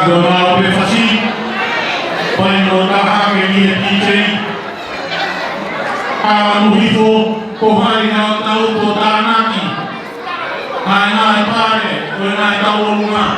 Doa privasi, penyelenggara ini DJ, anuhifo kohai na tahu kota naki, hai pare, hai tahu rumah.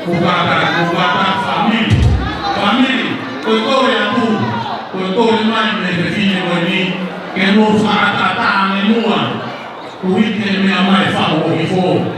Kukatan famili, koitore aku, koitore mai menefine koni, kenu saat datang menua, kuhiti me amai fau ifo.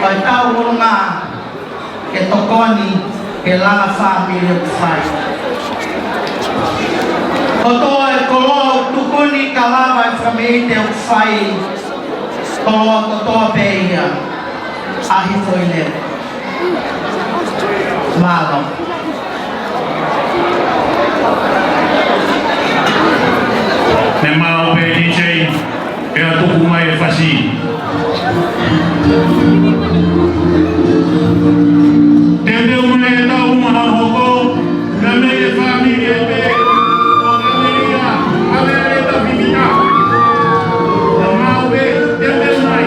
Oi tau ngā ke tokoni ke langa whāpiri o whai. O toa e kolo tukuni ka lawa e whameite o whai. Kolo to toa pēhia. Ahi whoile. Mālo. Me mau pe DJ e a tuku mai e whasi. Te teo mune e tau maha hoko, na me e whamiria pe o Ameria, Ameria ta whiwina. Na mau pe, te teo mai.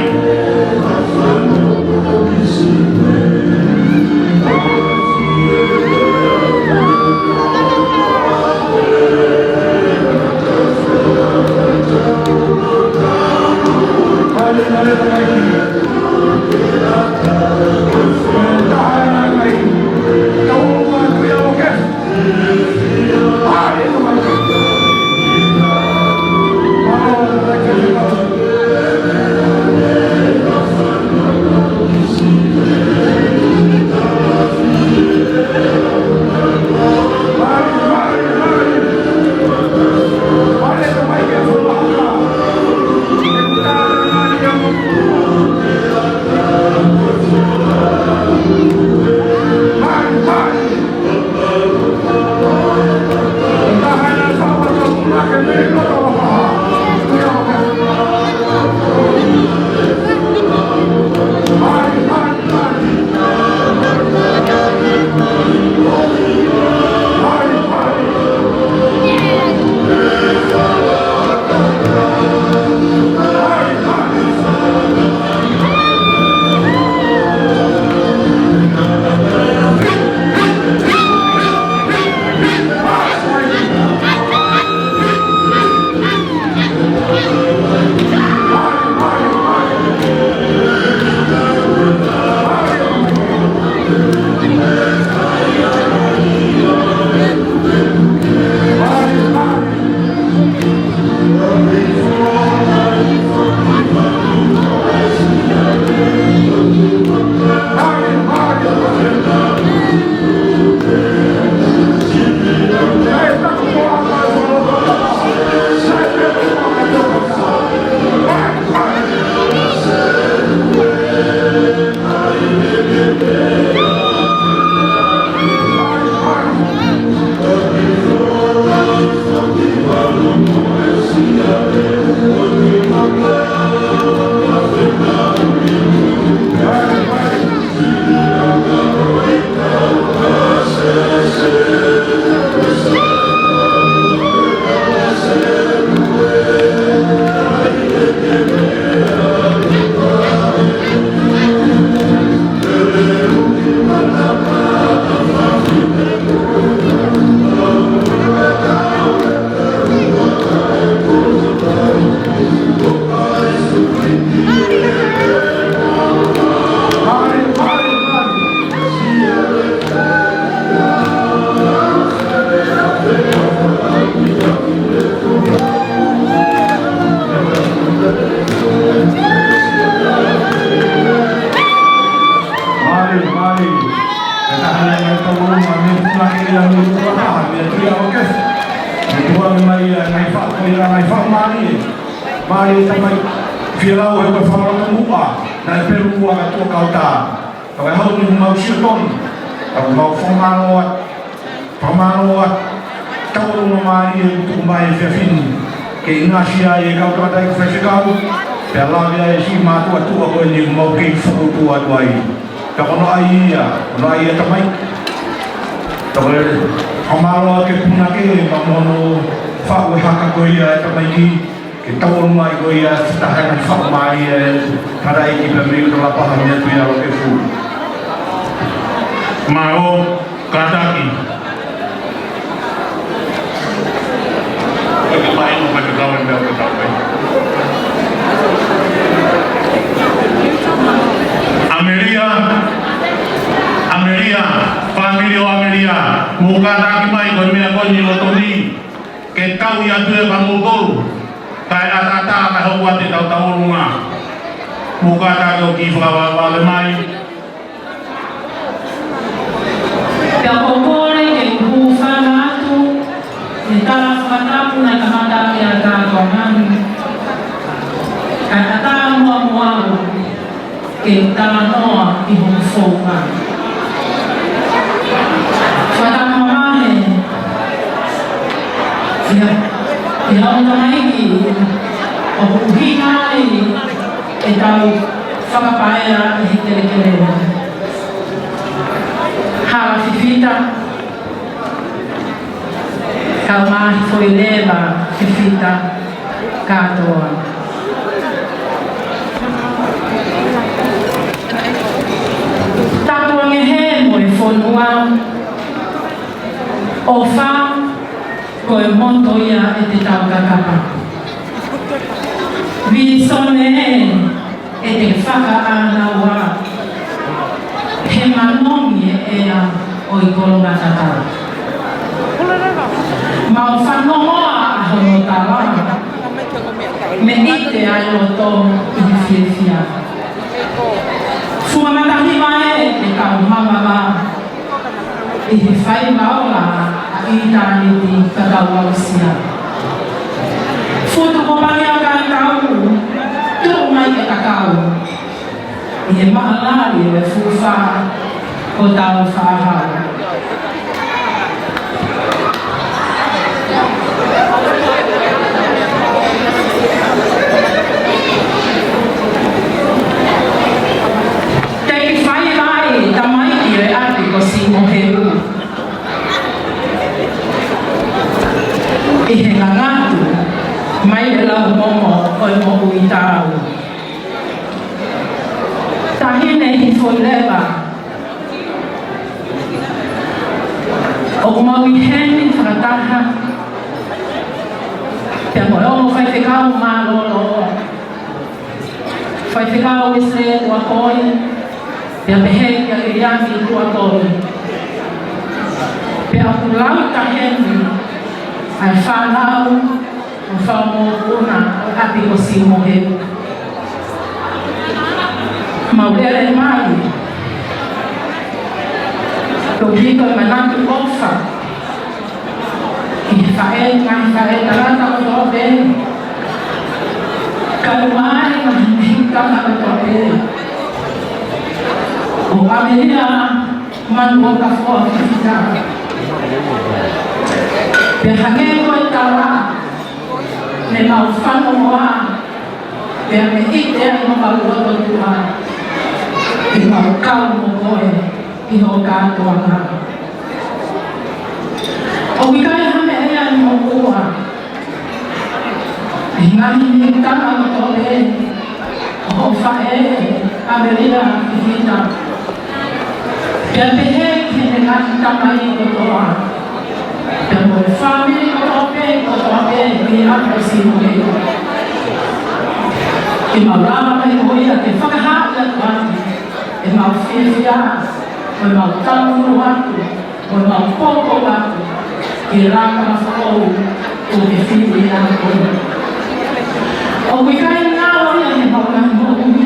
Mai tamai filau he ko fala mua na peru wa to kauta to ai hau ni mau shiton au mau fomano tau no mai tu mai fe fin ke inasia e kauta dai fe kau pela via e si ma tu ko ni mau ke fu tu ai ka no ai tamai to fomano ke puna ke mamono fa we haka ko ia tamai ki ke tau mai ko ia tahan fa mai tarai ki pemri ko la pahamnya tu ya ke fu Mao Kataki. Oke, main mau pakai kawan bel ketahui. Ameria, família Ameria, muka taki mai ko me ko ni lotoni. Ke kau ya tu e pamugol. Kai atata ka hawat tau tau lunga. Muka tātou ki whakawawale mai. Kia kokore ke kuhu whanatu, e tala whakatapu na kamata ki a tātou ngani. Ka tata mua muaru, ke tala noa i hong whauka. Whataka mahe, e haunga maiki, o kuhina e tau whakapaea e hikerekerea. Hawa fifita, kau mahi foi leva fifita katoa. Tātua ngehe mo e whonua, o wha ko e monto ia e te tau kakapa. Visone e te whaka anawa, he manongi e a o i koronga tatau. Ma o whanoa a hono tawa, me ite ai o tō i whiawhia. Fuamatahi mai e tau mamawa, i he whai maola a i tāniti kakau ausia. Futu kopani a kakau, tū mai e kakau. I he mahalari e fuwha o tau whahau. Tei whai lai tamai i e ati ko si moheru. I he ngangatu, mai e lau momo o e mohu i tāu. Tahine hi foi leva. O mau i heni whakataha. Pea mo o whai whekau mālolo. Whai whekau e se tua koi. Pea pehe kia ke iangi tua koi. Pea ku lau taheni. Ai whanau, o whanau una, o api o si moheru. Maurere mai. Tōhiko i manatu ofa. I whae, ngai whae, tarata o tō pēne. Kau mai, ngai kama o tō pēne. O Ameria, manu o ka whoa whiwhita. Pe hange koe tawa, me mau whano moa, pe me ite ai mo mau roto tua. I mau kau mo koe, i ho kātua ngā. O wikai hame ea i mo kua. I ngahi ni tanga mo tōre, o whae, Ameria i hita. Pea pehe ki ne ngahi tanga i o toa. Pea mo e whamiri o tope, i ako si mo heo. I mau rama mai hoia te whakahaia tuati. E mau whiawhia, o mau tauru atu, o mau poko atu, i rākana whakau o te whiwi a koe. O wikai ngā oia he mau ngā mōumi.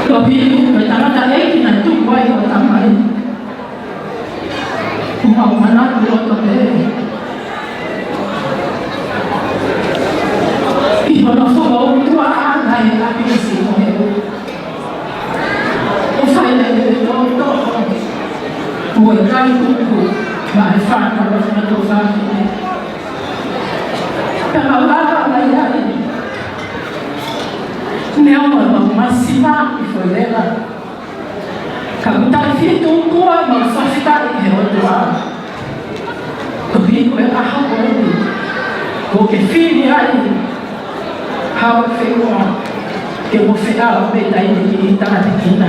Ko piu, me tangata eiki na tuku ai o tamai. O mau manatu o to pere. I hono whakau tua ana e api si mo heu. O whaile e tō tō. O e kai tuku, ma e whākaro na tō whākine. Ka mau lava mai ai. Nea mo e mau masima i whailera. Ka mutai whitu kua e mau whawhitari he o tua. Ko hiko e aha koe. Ko ke whini ai. Hawa whenua, ke mo whenau me taine ki i tanga te kina.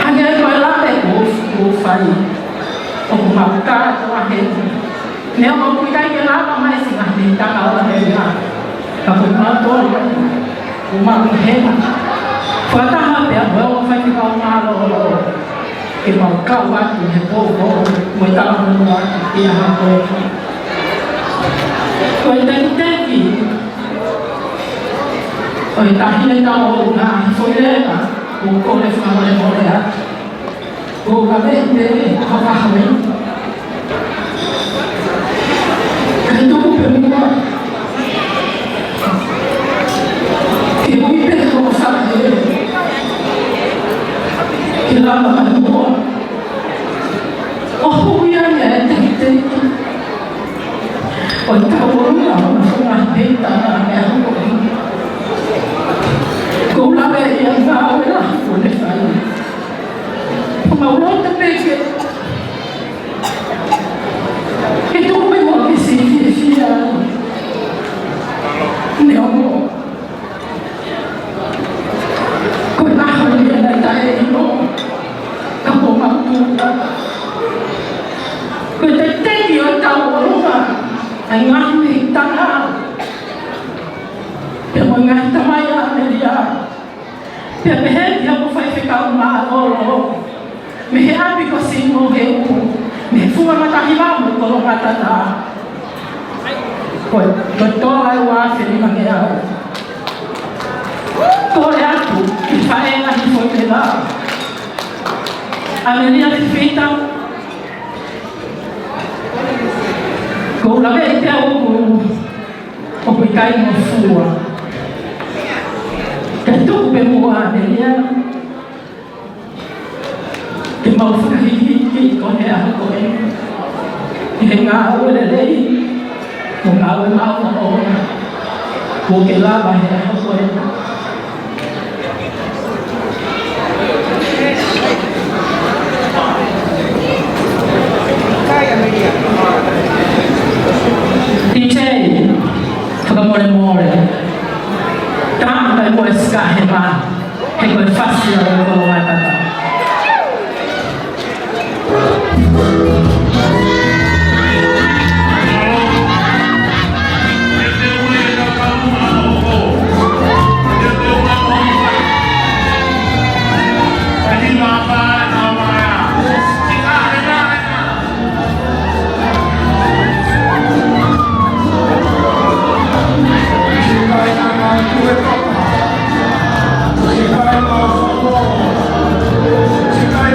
Hange e koe lawe ko whai, o ko mau kātua heni. Nea mau kuikai ke lawa mai si ngā te tanga o heni ha. Ka ko mau tōri ai, ko mau i hena. Whataha pia mo o whai te kau ngālo o ke mau kau atu he pō mo e tala mo atu ki a hako e ki. Ko Koe teki. Koe tahine tau ngā whoirea. Ko kore whamare morea. Ko gawe te hawahawai. Kai tuku pe mua. Ke ui pe ko whare. Ke lama mai mua. O hui ane e teki teki. O tau orunga o na peita na mea hoko. Ko lawe i a ngā wera ko ne whai. O maurota peke. Ke tuku me mua ke si fia fia. Ne ongo. Ko naha ni ana tae ino. Ka po mautuka. Ko te teki o tau orunga. Ai ngahi tanga. Pe mo ngahi tamai a me ria. Pe me he dia mo fai whekau mā oro. Me he api ko sino he u. Me he fuma matahi wā mo koro matata. Ko toa e wā whiri mange au. Kore atu i whae ngahi fo te rā. A me ria te whitau. Ko lawe i te au o koe kai mo fua. Ka tuku pe mua ane lia. Ke mau whakahiki ko he aha koe. He ngā ure rei. Ko ngā ue mau na ora. Ko ke lava he aha koe. DJ, whakamore more. Tāma kai koe ska he mā. He koe whasira o koe waitata. Chikai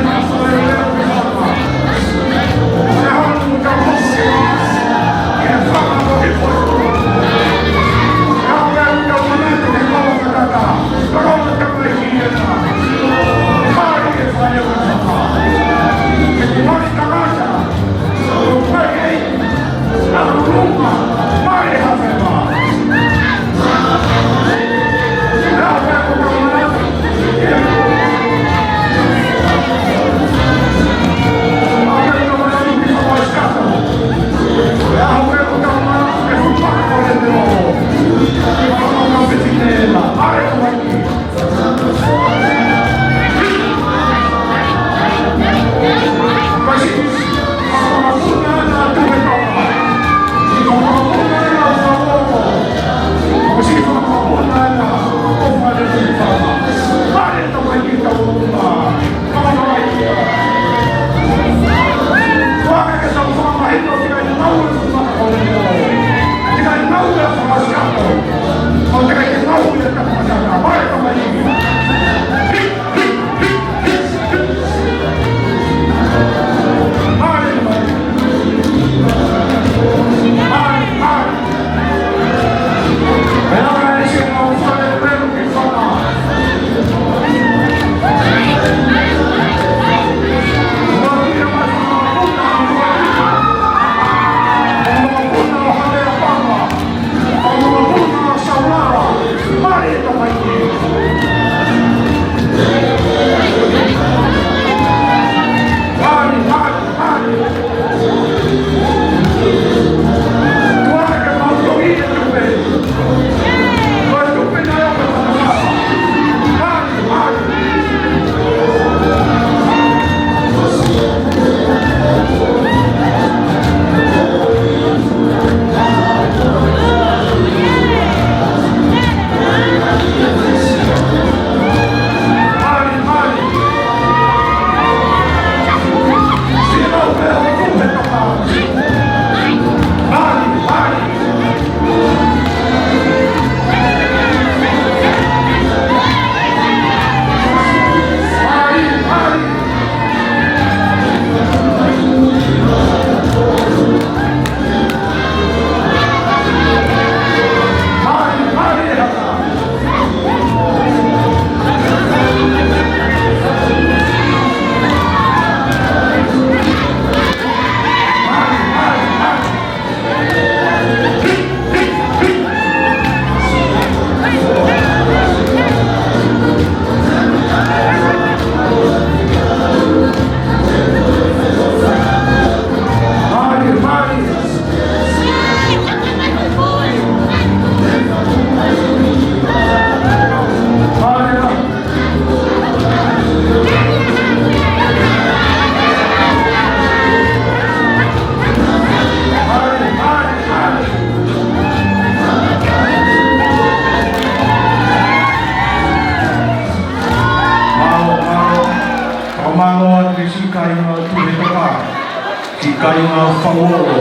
kai ngā whauoro,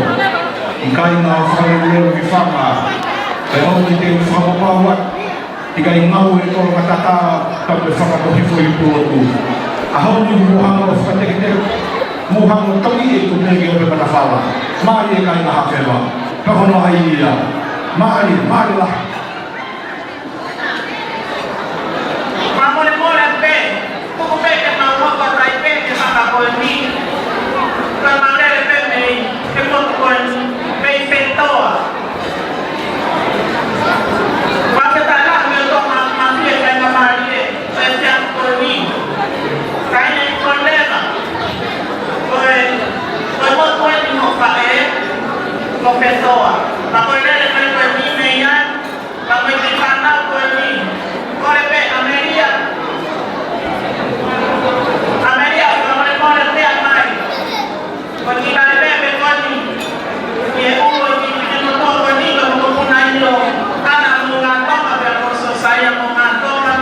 i kai ngā whaureo ki whanga, e au ni te whakapawat, i kai ngau e toro matata, tau e whakapohifo i puotu. A hau ni muhanga o whakatekiteu, muhanga toki e tu negi o pe patawhawa, maari e kai ngā hawhewa, kahono ai ia, maari la. Mamole pe, kuku pe ke mau hoko tai pe ke whakapoe ni. Ka maurere pe mei, ke motu koe mei petoa. Whaketa la me o toa mawhia kai ngā maari e, e te aku koe ni. Kai nei koe lema. Koe motu koe ni ho whae, ko petoa. Ma koe lere kai koe ni mei an, ma koe te whanau koe ni. Koe pe Ameria. Ameria, koe pe amai. Koe ki lai pe koe ni. Ie uo ki te moto koe ni, koe mo kuna ilo. Ana mo ngā tonga, pia ko so saia mo ngā tonga.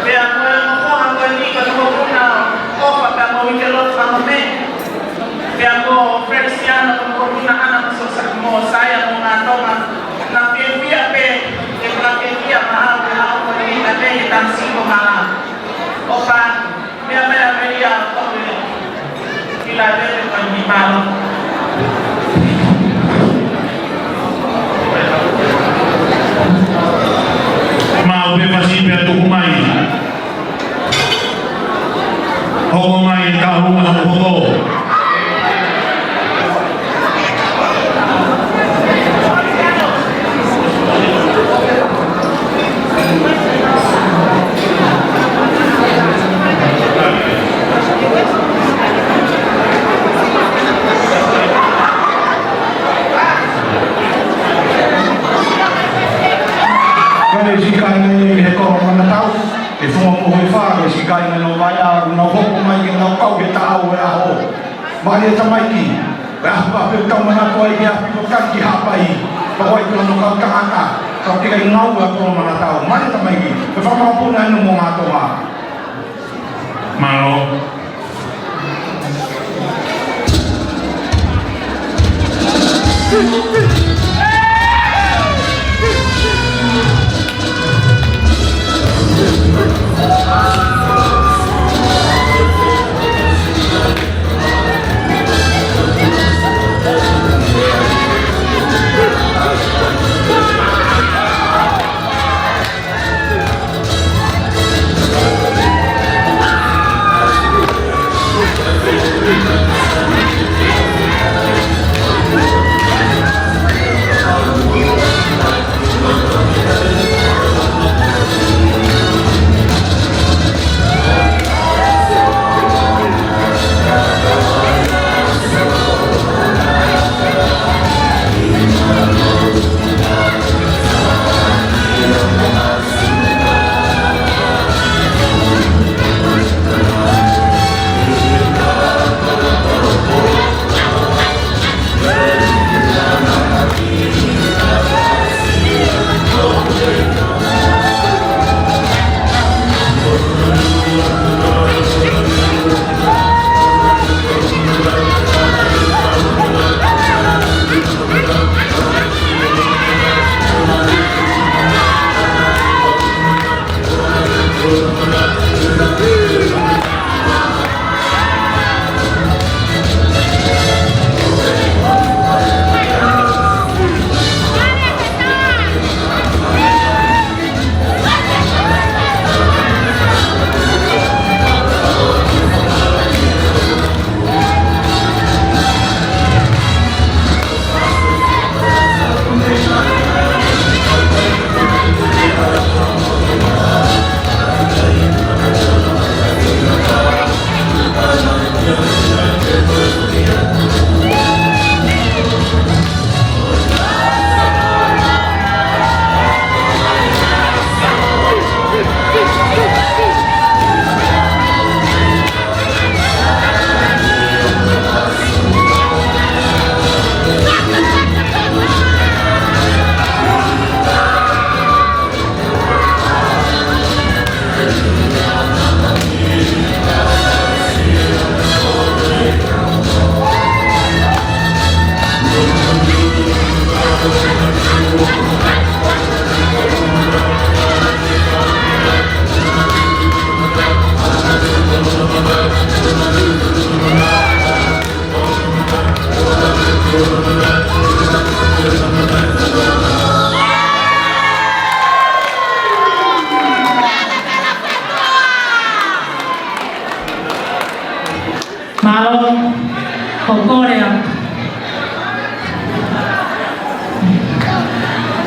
Pia koe mo koha koe ni, koe mo kuna ofa, pia mo wike lofa mo me. Pia ko Feliciano, koe mo kuna ana mo saia mo ngā tonga. Na pia pe, e praketia mahau ke hau koe ni, na pe e tansiko maa. Opa, mea Ameria, koe, kila vere koe ni malo. Mau pe whasipe a tuku mai. Hoko mai e ka hunga hoko. Kare si kai nei he koro mana tau, e whunga mo hoi whāre si kai nei no mai a runa hoko mai ke ngau kau ke tāu e aho. Mari e tamaiki, e ahu a peo tau mana toa i ke api ko kanki hapai, pa hoi kua no kau tahaka, kau te kai ngau e koro mana tau. Mari e tamaiki, e whakamapuna enu mo ngā toa. Malo.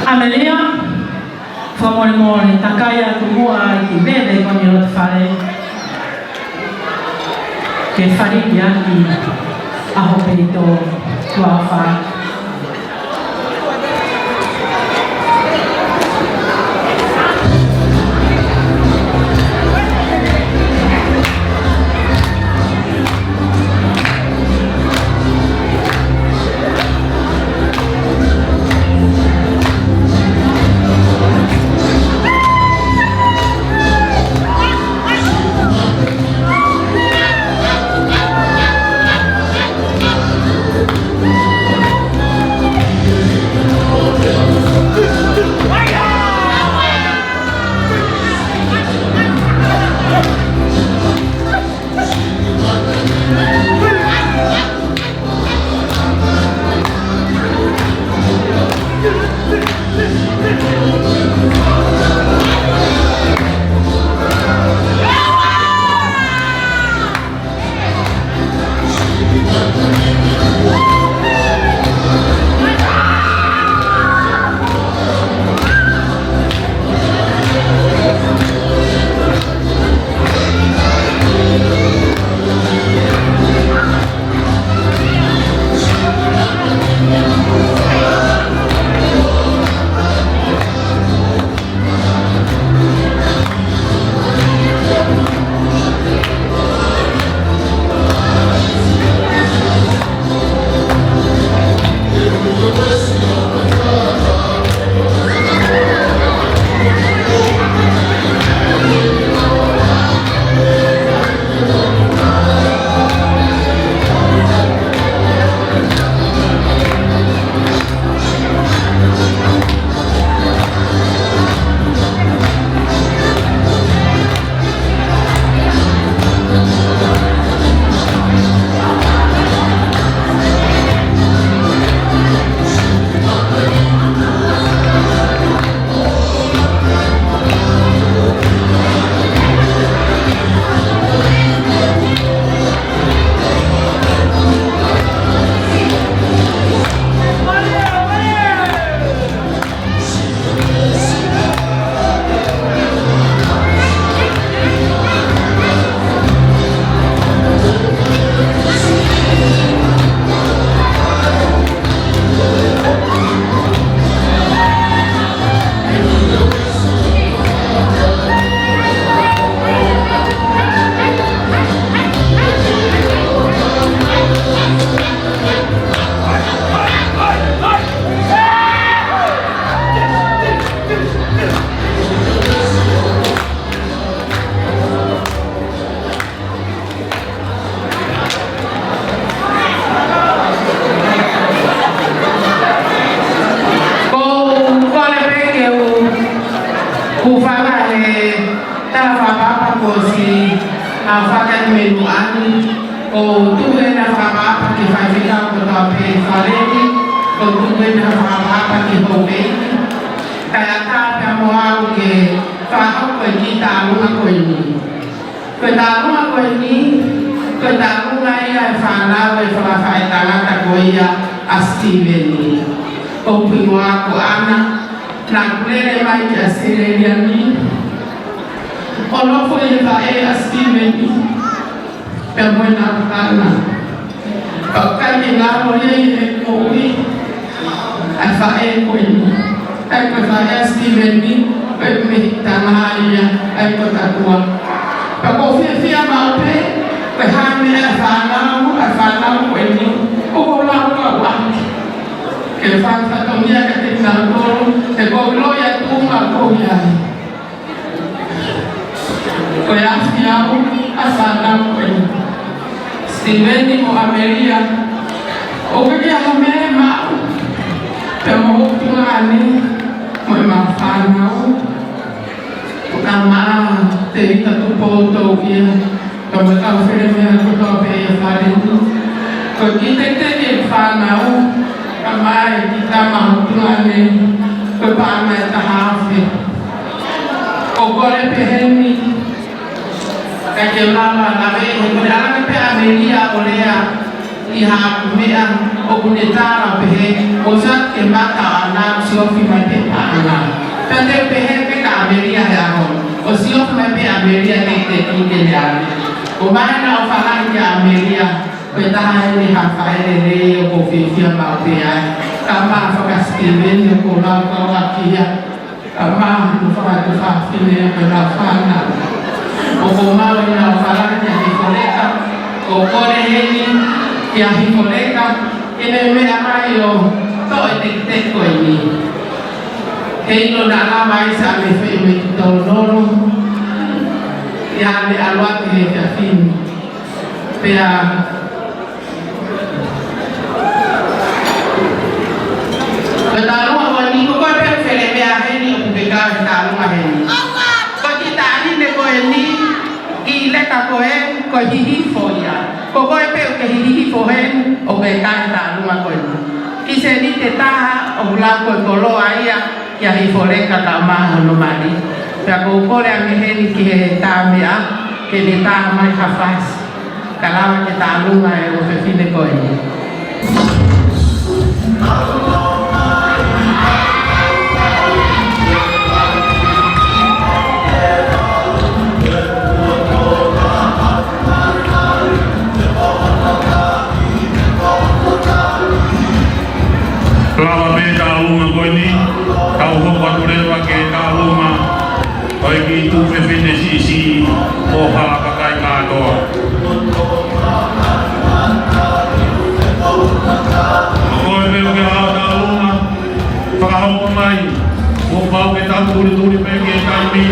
Amelia, famole mole, takaya tumua ki bebe con io fare che fare gli anni a hoperito tua fa. Iha kumea o kunetara pehe o sa ke mata ana sofi mai pepa nga. Pete pehe pe ka Ameria ya ho. O sio me pe Ameria te kinge ya. O mai na o fala ya Ameria. Pe ta ni ha fa le o ko fi fi ma pe ya. Kama fa ka Steven ko la ko wa kia. Kama tu fa tu fa fi ne pe la fa na. O ko ma na o fala ya ni koleka. O ko le ni ya ni koleka. Ene me amai o to te ko ni. Kendo na la mai sa me fe me to no ya le alwa ke ya fin pe a Betul apa ni kau kan fele be a ni o be ka ta lu a ni ko ti ta ni ne ko ni i le ka ko ko hi fo ya ko pe ke hi fo o be ka ta lu ma ko ni ki se ni te ta o la ko lo ai ya hi fo le ka ta ma no ma ni ya ko le a me ni ki ta me a ke ni ta mai ha fas kala ke ta lu ma o fe fi ne ko ni Lava beta uma goni, tau ho patureva ke ta uma, oi ki tu fe fene si o hala pakai kato. Oi me ke ha ta uma, whakahau mai, o pau ke ta turi pe ke taimi.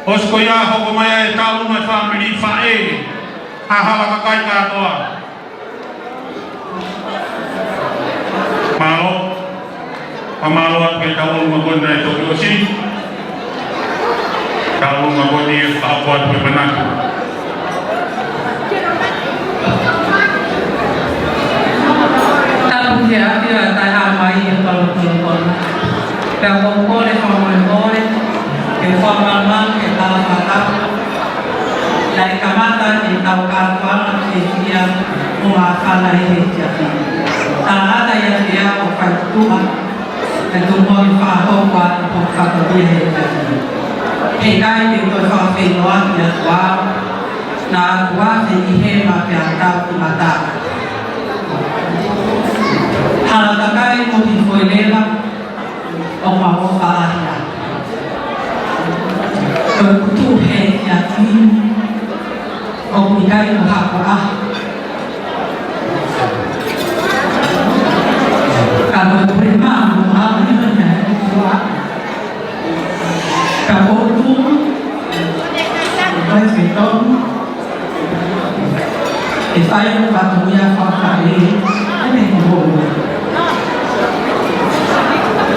Oskoya hokomaya talu my family fae ahala kakai katoa malo pamalo at kay talu magon na ito kasi talu magon ni kapwa at pagmanak tapos siya tayo amay yung palutulong pero kung ko le pamalo que forma mal que tal fatal la camata y tal calpa que dia uma fala e já tá ada ya dia o fatua então pode falar com o fato dia e dai que tu faz bem lá ya tua na tua se ihema que ata mata hala takai mo foi leva fai un fatto di affare e ne vuole.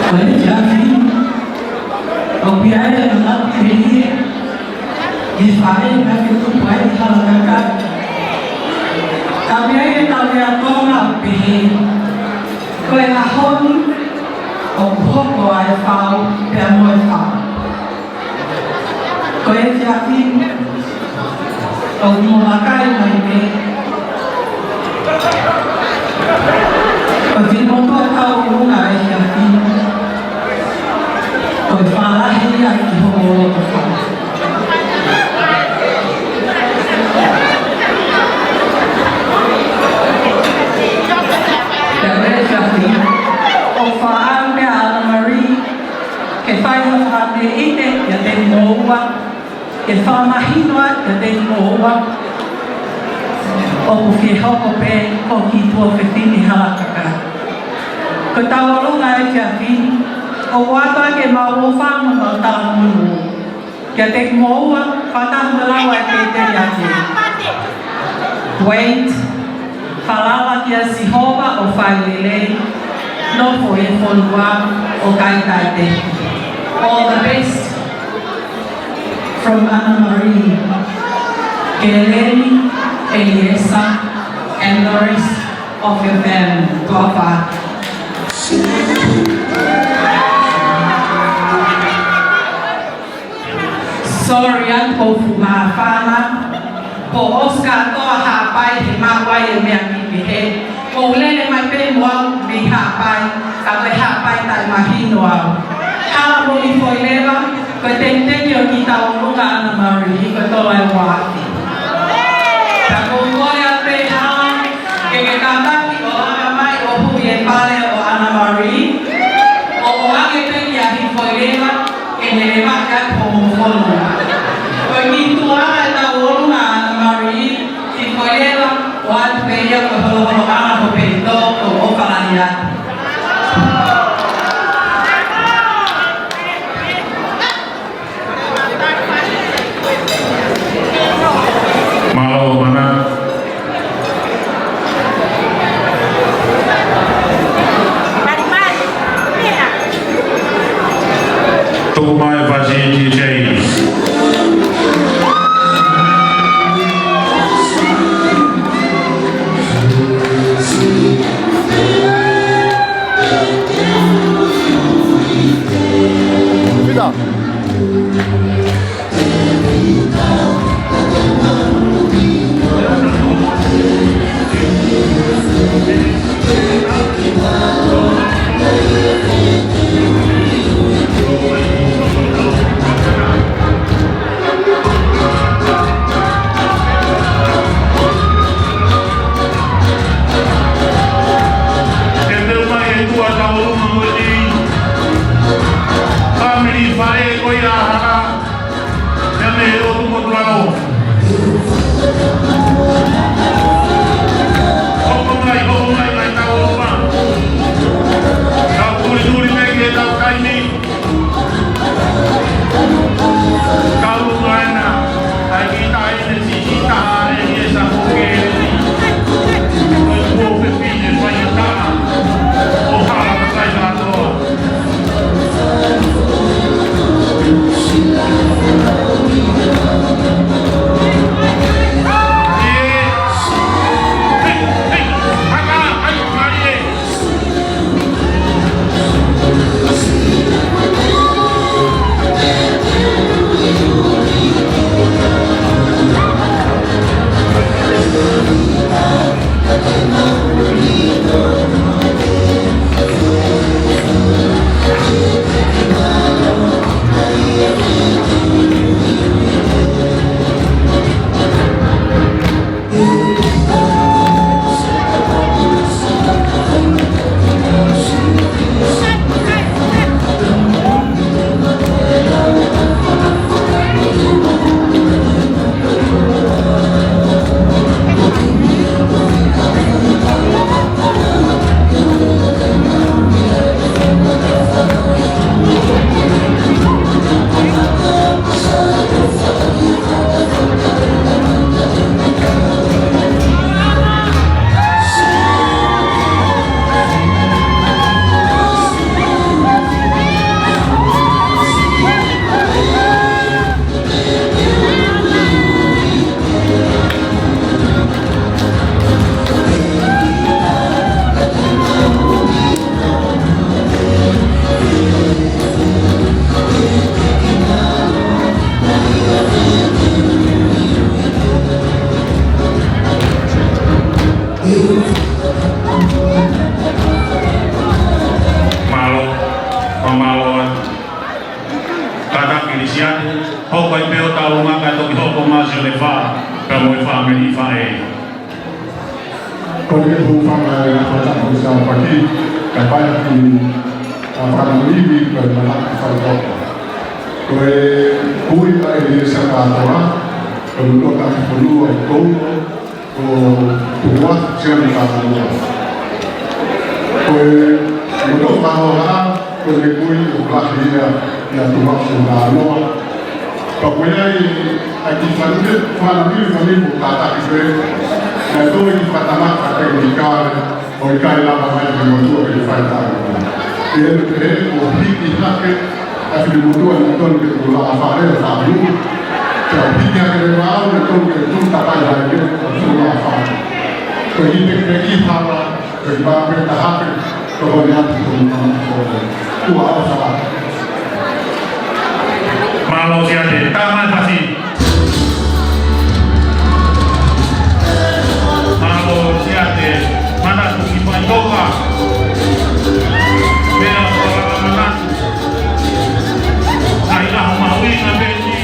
Quello già finito. Obiare non venire e fare perché tu puoi fare Kami tahu kau pergi, kau lahon, kau ada fau, permoi fau. Kau jadi, kau mulakai mai kau jadi kau tahu mulai jadi, kau falah dia itu kau. Che fai una fate ite, ya te moa, che fa mahinoa, ya te moa, o kufi hoko pe, o ki tua fetini halakaka. Ko tawalunga e kia fini, o wata ke maua whangu no talamunu, ya te moa, whatahumalawa e pe te yaki. Wait, falala kia sihova o whailele, no fo e fonua o kaitate. All the best from Anna Marie, Kelly, Eliesa, and the rest of your family. Papa. Sorry, I'm for my father. For Oscar, to hapai di mawai yang dibihe. Oleh mai pe mo di hapai, tapi hapai tak mahinoa. Kalau mau difoilera, ketenteng yang kita urung Anna Marie, ketolak wati. Kalau kau yang pehang, kekatan di orang ramai ohu yang paling Anna Marie, orang yang yang difoilera, yang lemakkan homo-homo. Begitu orang yang urung Anna Marie, difoilera, wati peyak keholo-holo anak berbeda, o kalanya. Mau mana? Tu mai fazer DJ? Vida. Hoko i peo tau ngaka toki hoko masio le wha, pia mo i wha me i wha e. Ko le hu whanga e whatako sa whaki, ka pai ki whanamuriwi ka manaki whautoko. Ko e hui ai e sa kātoa, ka luto ka whanua i kou, ko tuwa sia ni kātoa. Ko e luto whanua ko le hui o kahi ia tuwa sa kātoa. Ka kuia i ki whanamuriwi whanimu kātaki where na doi ki whatamaka te o i kāre, o i kai lama mai ki motua ki whaitāra. I enu te he, o hiki hake, a whiri motua na tonu ke tula a wharea whāmu, te o hiki hake re wāu na tonu ke tūta pai hai ke o tula a whāmu. Ko i te ke i hara, ko i wāpe ta hake, ko honi atu tonu kama tua au whāmu. Malo si ate, tāmai pasi. Malo si ate, mana tuki pai toka. Pea ora manatu. Ai aho maui na beti.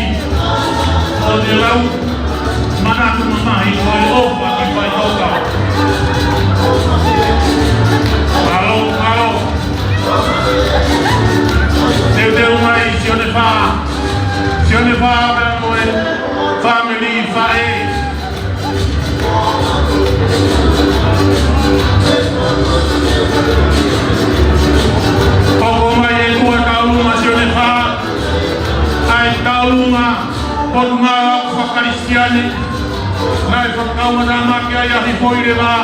O te lau, manatu mamahi o e opa ki pai toka. Malo, malo. Teu mai, si o ne wha. Si o ne wha me moe, family whae. Hoko mai e kua taulunga si o ne wha. Ai taulunga, potu ngā au whakaristiane. Nai whakauma nā maki ai ahi poire wā.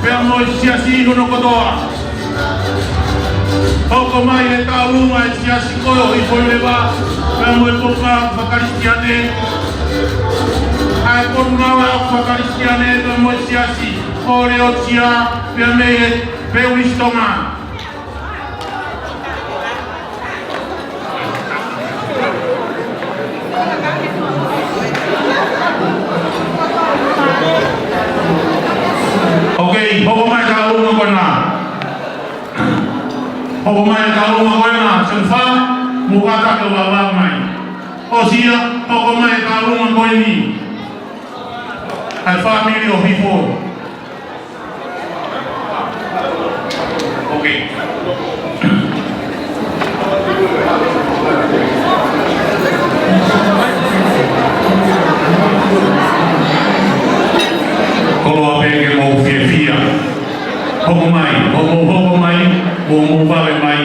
Pea moi siasi iho no kotoa. Hoko mai e taulunga e siasi koio i poire wā. Pea moi potu ngā au whakaristiane. Ai potu ngā au whakaristiane pea moi siasi. Ore o tia, pea mei e peuristonga. Okay, hoko mai ka alunga koina. Hoko mai ka alunga koina. Senfa, mukata ke wawang mai. Osia, hoko mai ka alunga koini. Hai family of people. Okay. Kolo apeke mo fia. Hoko mai, mo vale mai.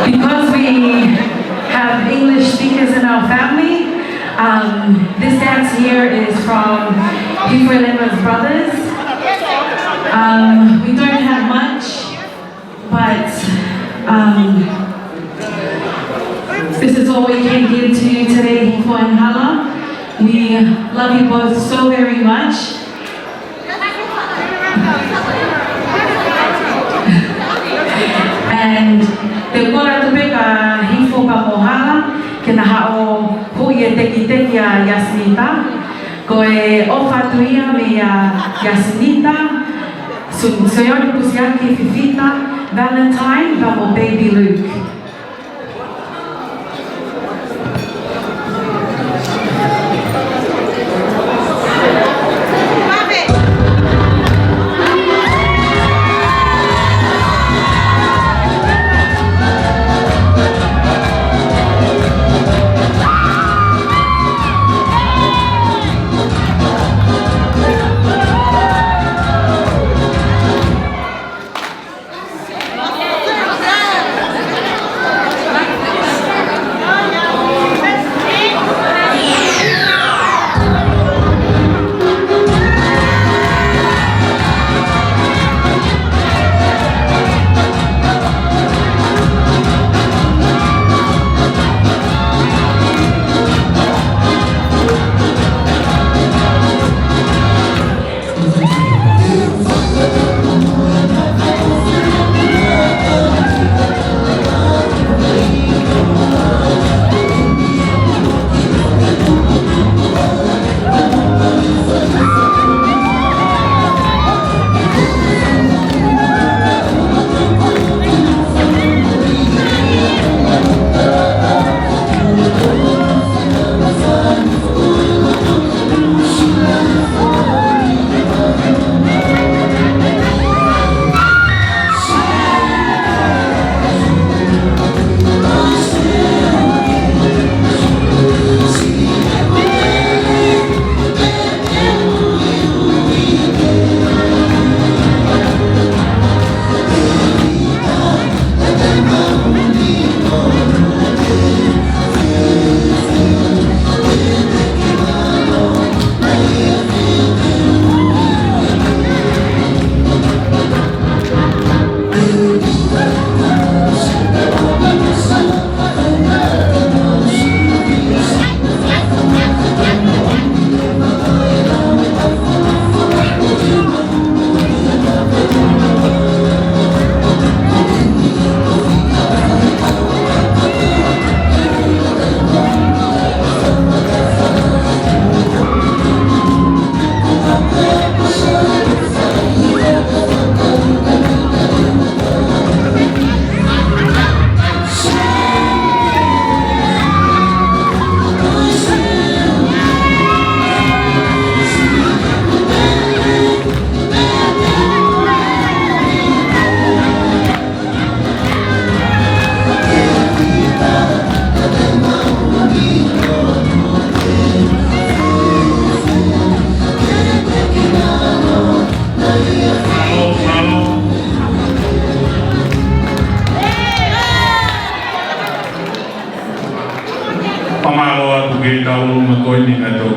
Because we have English speakers in our family, this dance here is from Hifreleva's brothers. We don't have much, but this is all we can give to you today, Hifo and Hala. We love you both so very much. And te kora tupe ka hifo ka mohala, ke na hao hui e teki teki a Yasminita. Ko e ofa tuia me a Yasminita, Soyoni Pusiaki Fifita, Valentine, vamo baby Luke.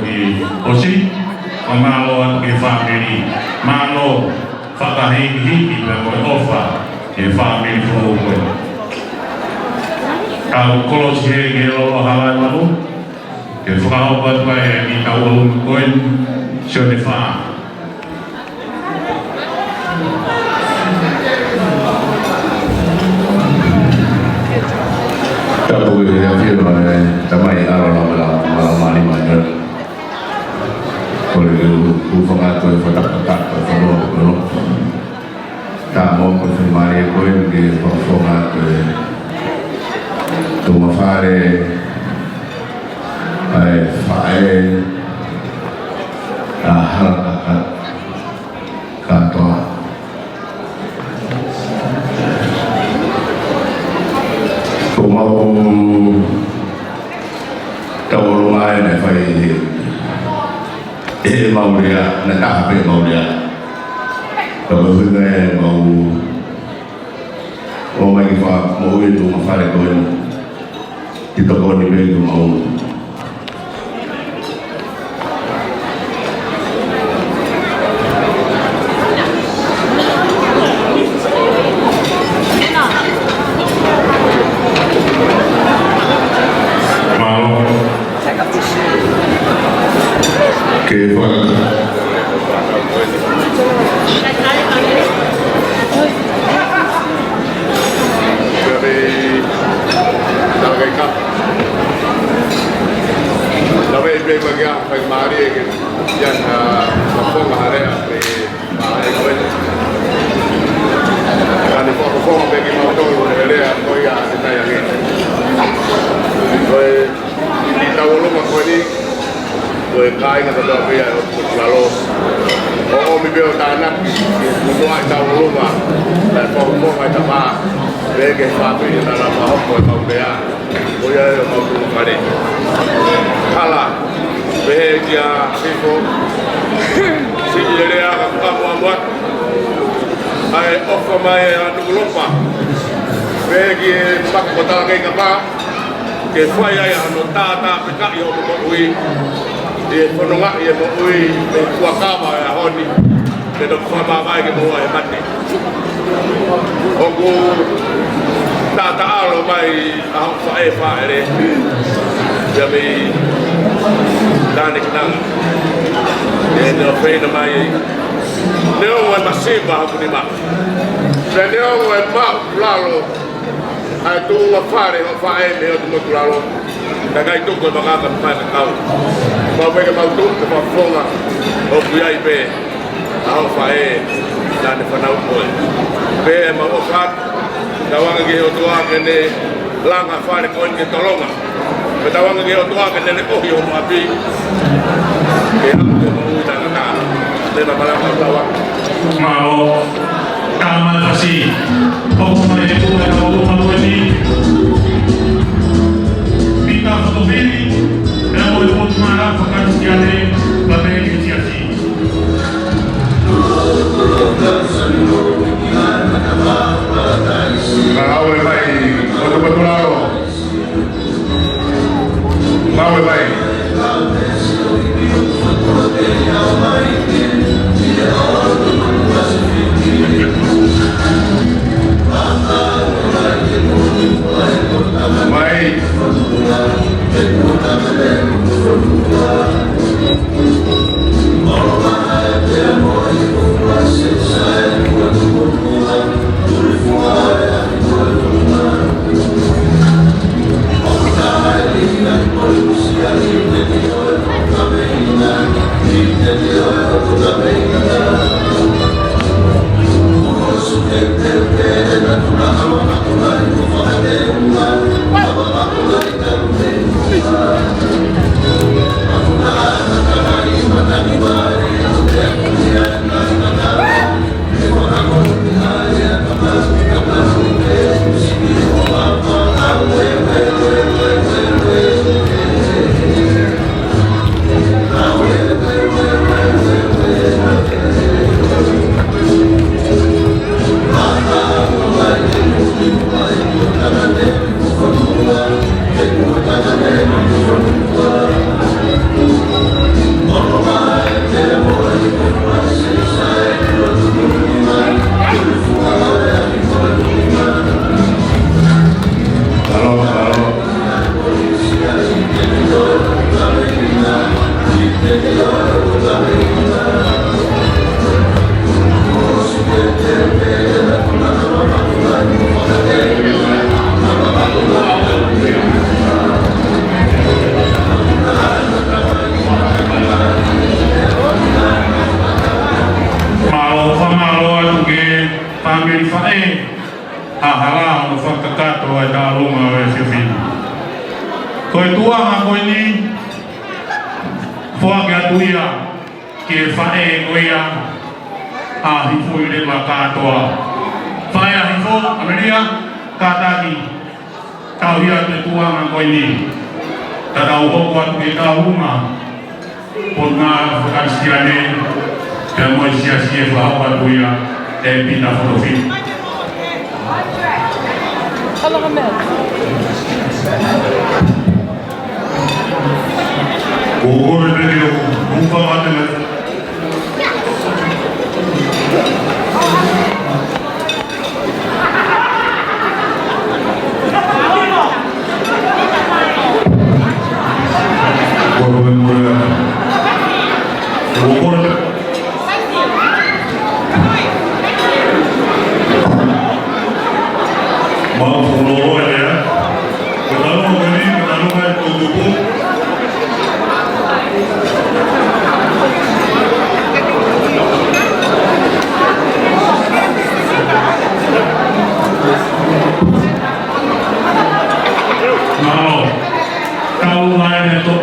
ki osi o malo at ke family malo whakahingi pe koe ofa e family fo koe kau kolosi he ke lo halai malu ke whakahopa tua e ki tau alun koe sio ne wha Tapu ya firma tamai aro la mani mai. Kalau tu pengatur fotak kalau tak mau konfirmasi kau di pengatur tu mafare fae hal kata mau tahu rumah ni fai mau dia nak apa mau dia kalau kita mau lagi mau itu mafare kau kita kau ni bagi mau ke fai ai ano tata peka yo mo ui e fononga e mo ui e kuakama e honi ke do fama mai ke mo ai mate ogu tata alo mai a fa ere ya me dane knang e no feina mai neo wa masiba hakuni ma neo wa ma lalo ai tu wa fare wa fae me o tu lalo da gai tu ko banga ka fa ka kau ma ve ka ma tu ka fa fonga o ku ai be a fae da ne fa na ko be ma o fa da wanga ge o tu a ke ne langa fare ko ke tolonga be da wanga ge o tu a ke ne ko yo ma bi ke ha ko mo da ka de na mala ma ta wa malo kama kasi pokoknya itu kalau malu ini kita foto beli dan mau ikut marah pakai siapa pakai inisiasi Mau baik, betul-betul lalu. Mau baik. Baik. Fua ke atuia ke fae goia a hifu i le katoa. Fae a hifu, Ameria, kataki. Tau hia te tuanga koi ni. Tatau hoko atu ke kahunga. Pot ngā whakaristiane, te moi sia whahau atuia te pina whorofi. Kukore peke o kufa atele. Kukore mure. Kukore. Mau fuloro ya. Ketemu kali, ketemu kali tujuh. Mau kau lain itu.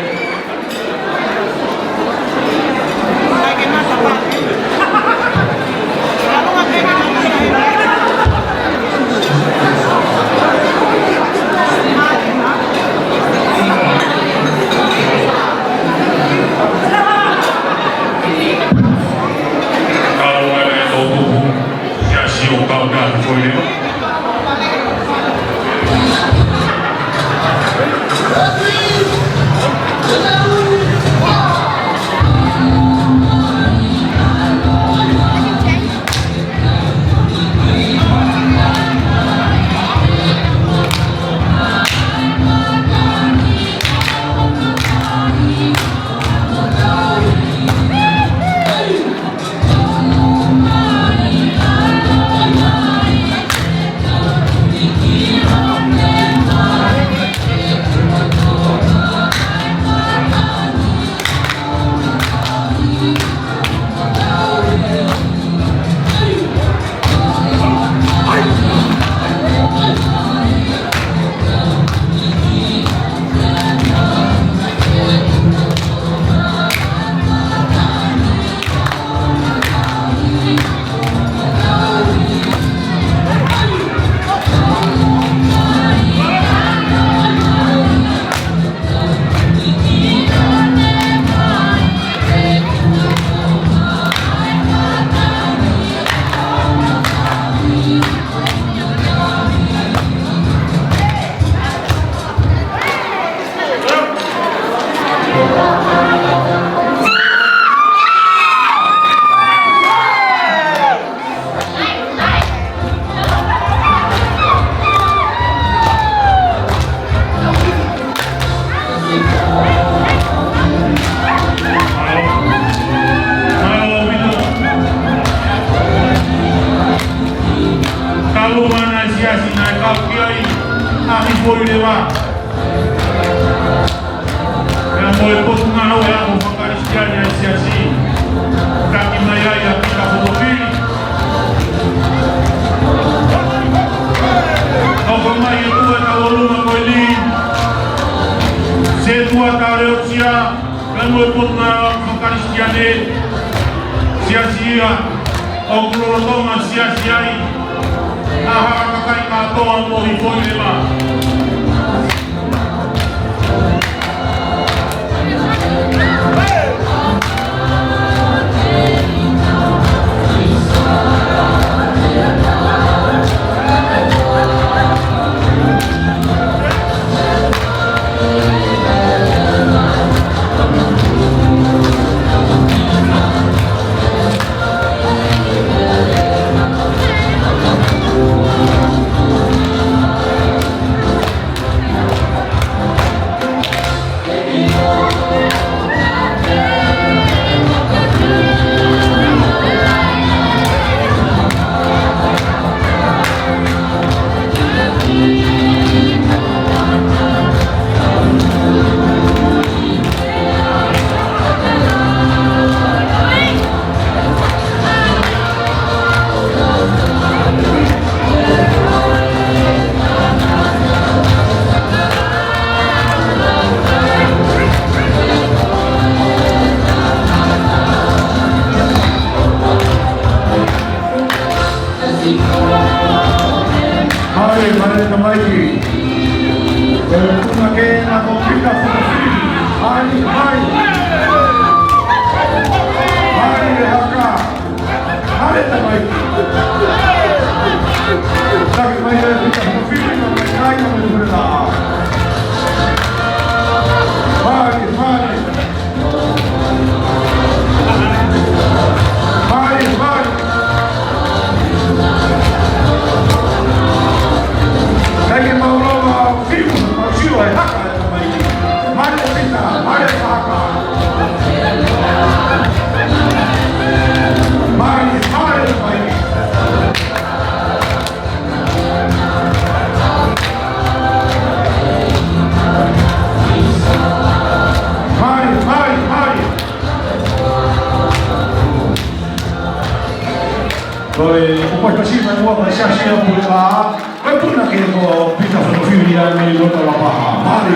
Rồi cũng có xin mà mua cái xe xe bùi lá cái bút là cái của Peter von Fury này luôn là bà Mari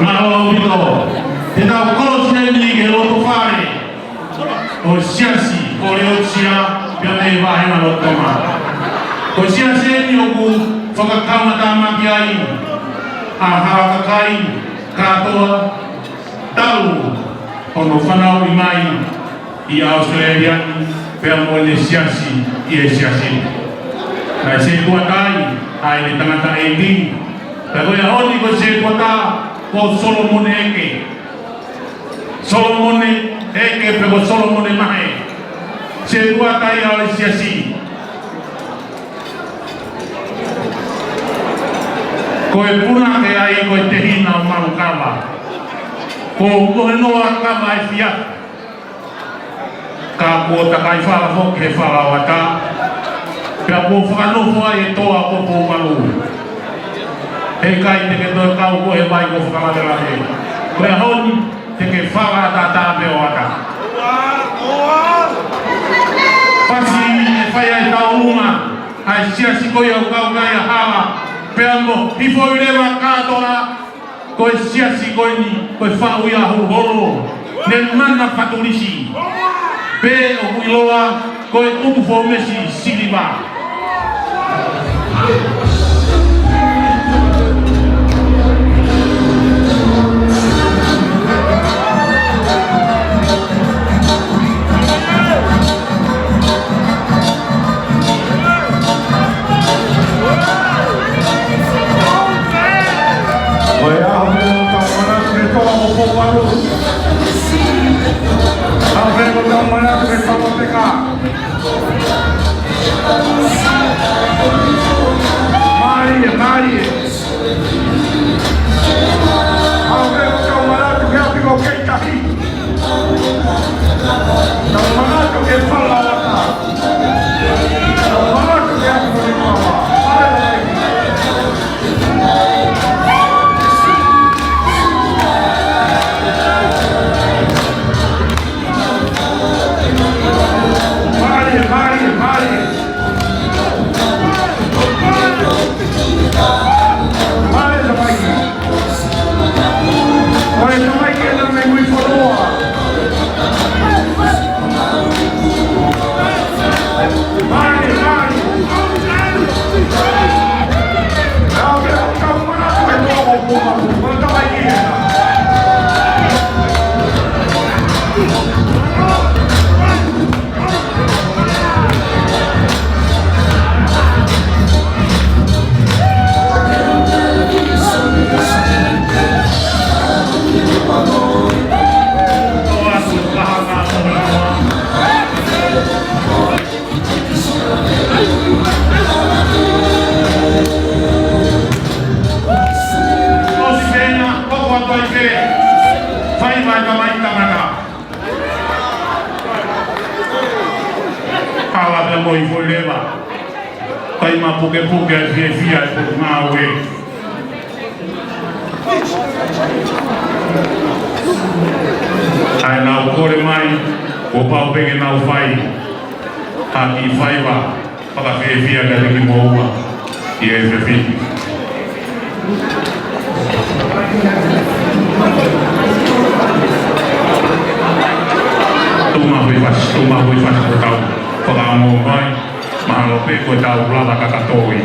Mau Vito te dau kolos neli ke loto fare o siasi o leotia pia me vai na lotoma ko siasi ni oku whakakauna tā maki ai a hawakakai katoa tau ono whanau i mai i Australia pia mo le siasi i e siasi kai se kuatai ai le tangata e ni pe koe honi ko se kuata ko Solomone eke pe ko Solomone mahe se kuatai au le siasi ko e puna ke ai ko te hina o marukama ko kohe noa kama e fia ka ko takai whala hoke he whala wata pia ko whakanofo ai e toa ko po malu he kai te ke toi kau ko he mai ko whakamatera he ko e honi te ke whala tata me o ata pasi e whaia e tau runga ai sia sikoia o kau kai a hala peambo hifo irewa kātora koe siasi koe ni koe whau ia hurhoro ne mana whaturisi pe o kuiloa koe upu fo mesi siliva Moi voleva pai ma puke via e por mawe ai na kore mai o pau pege na fai a ki faiva para via da ki moa e e fi tuma voi faz portal para mo vai mahalo pe ko tau lava kakatoi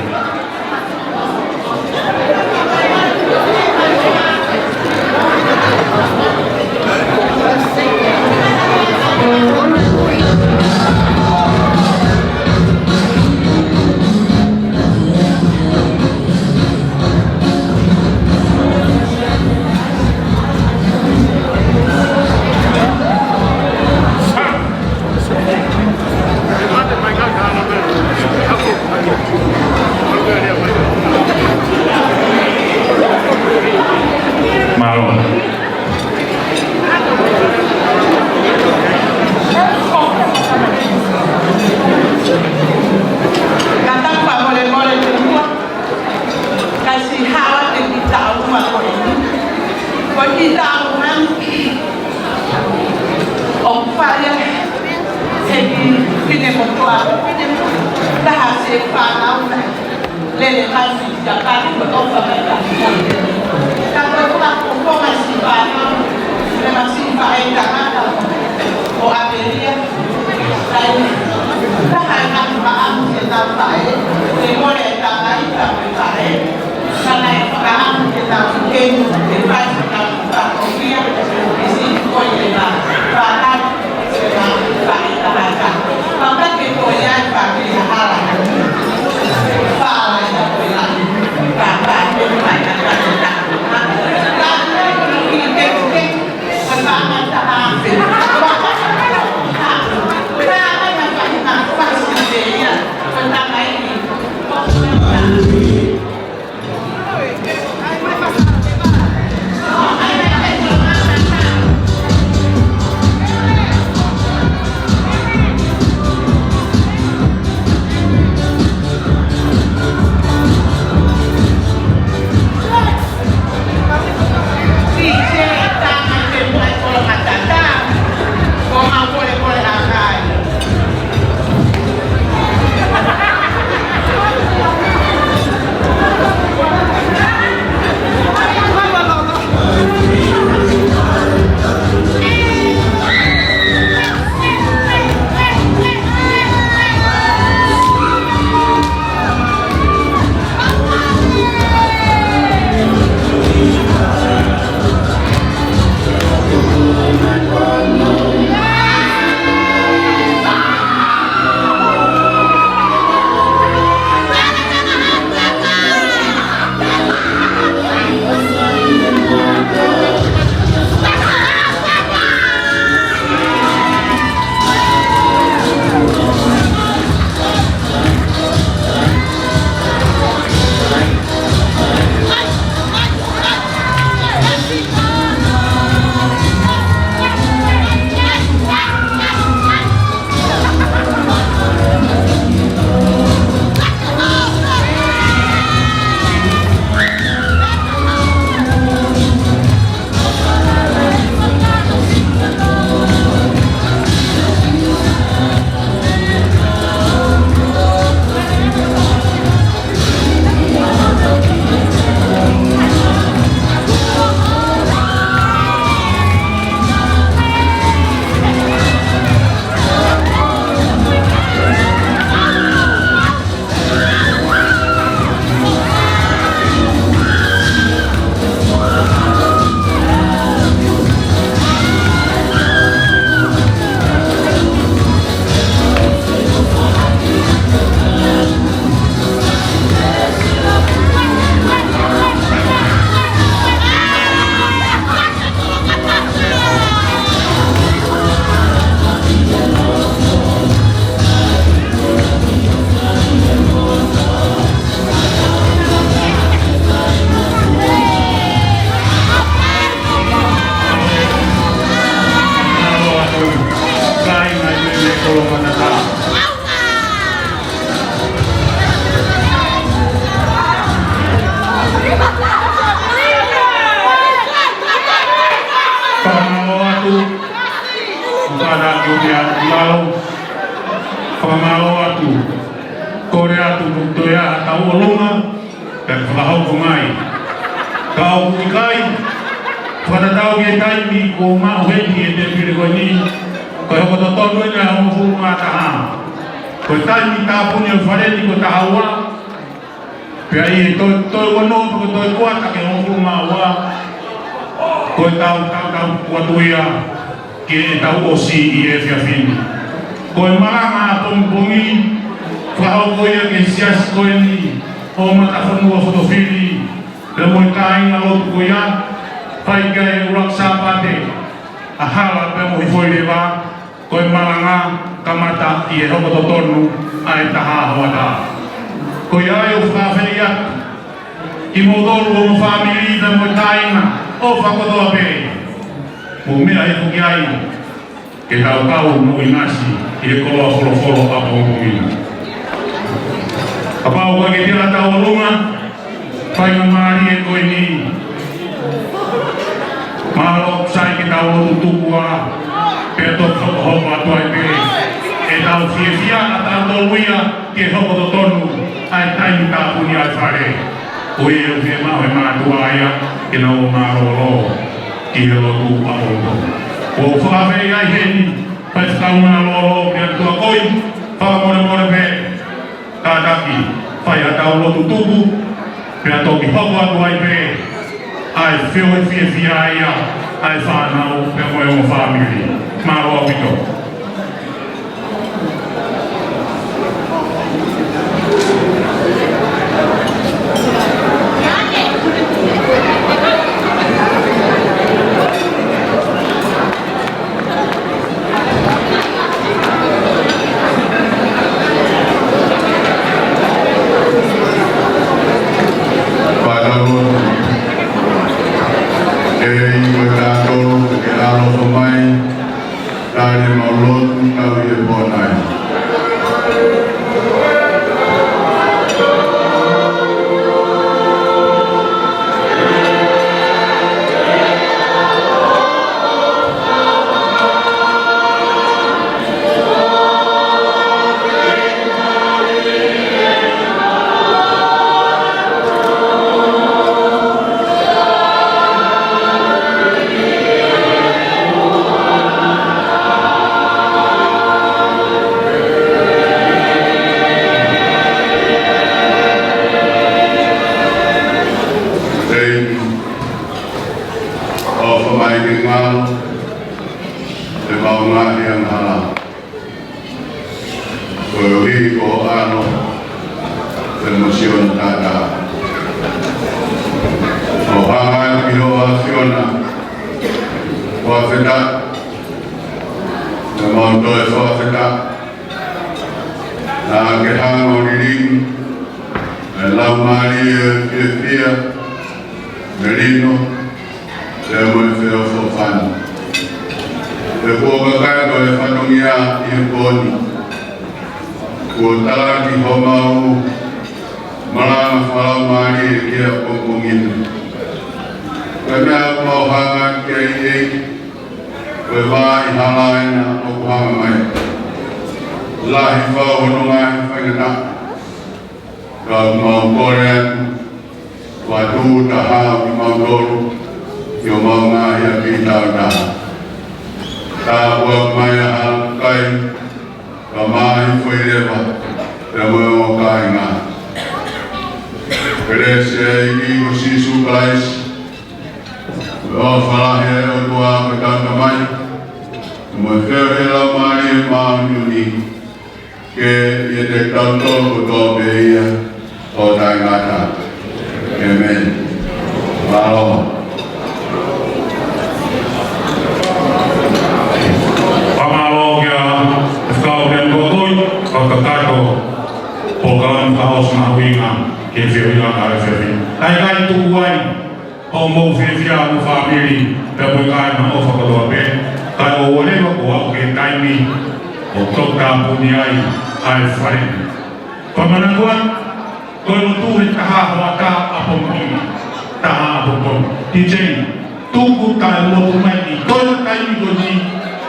whanau nei. Lele hausi tia kati ko tofa mai kati kati. Ka koe kua koko mai si whanau. Le masi whae tangata o Ameria. Kai tahai hatu maamu te tau whae. Te mole e tangai ka koe whae. Kana e whakaamu te tau kenu. Te whae te tau whakokia. E si koe e la whanau. Se ma whae tahai ka. Papa ke koe ai whae a hala. Whae a koe la. Papa ke whae a kata kata. Kata e koe ki ke ke. Whae taha. Ke tau no inasi e kolo folo apa ngomina. Apa o ke tira tau lunga pai mari e ko ni. Malo sai ke tau tukua pe to ho pa to e pe e tau fia na tātou uia ke hoko to tonu ai taimi tā puni ai whare. O e o te mawe mātua aia ke na o mārolo ki he lotu a oto. O whakawhei ai heni, pai whakaunga lolo ke atua koi, whakamore more pe, tātaki, whai atau lotu tupu, pe atoki hoko atu ai pe, ai whio e fia aia, ai whanau pe moe o whamiri. Māroa pito.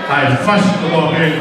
Ai fácil que eu vou ver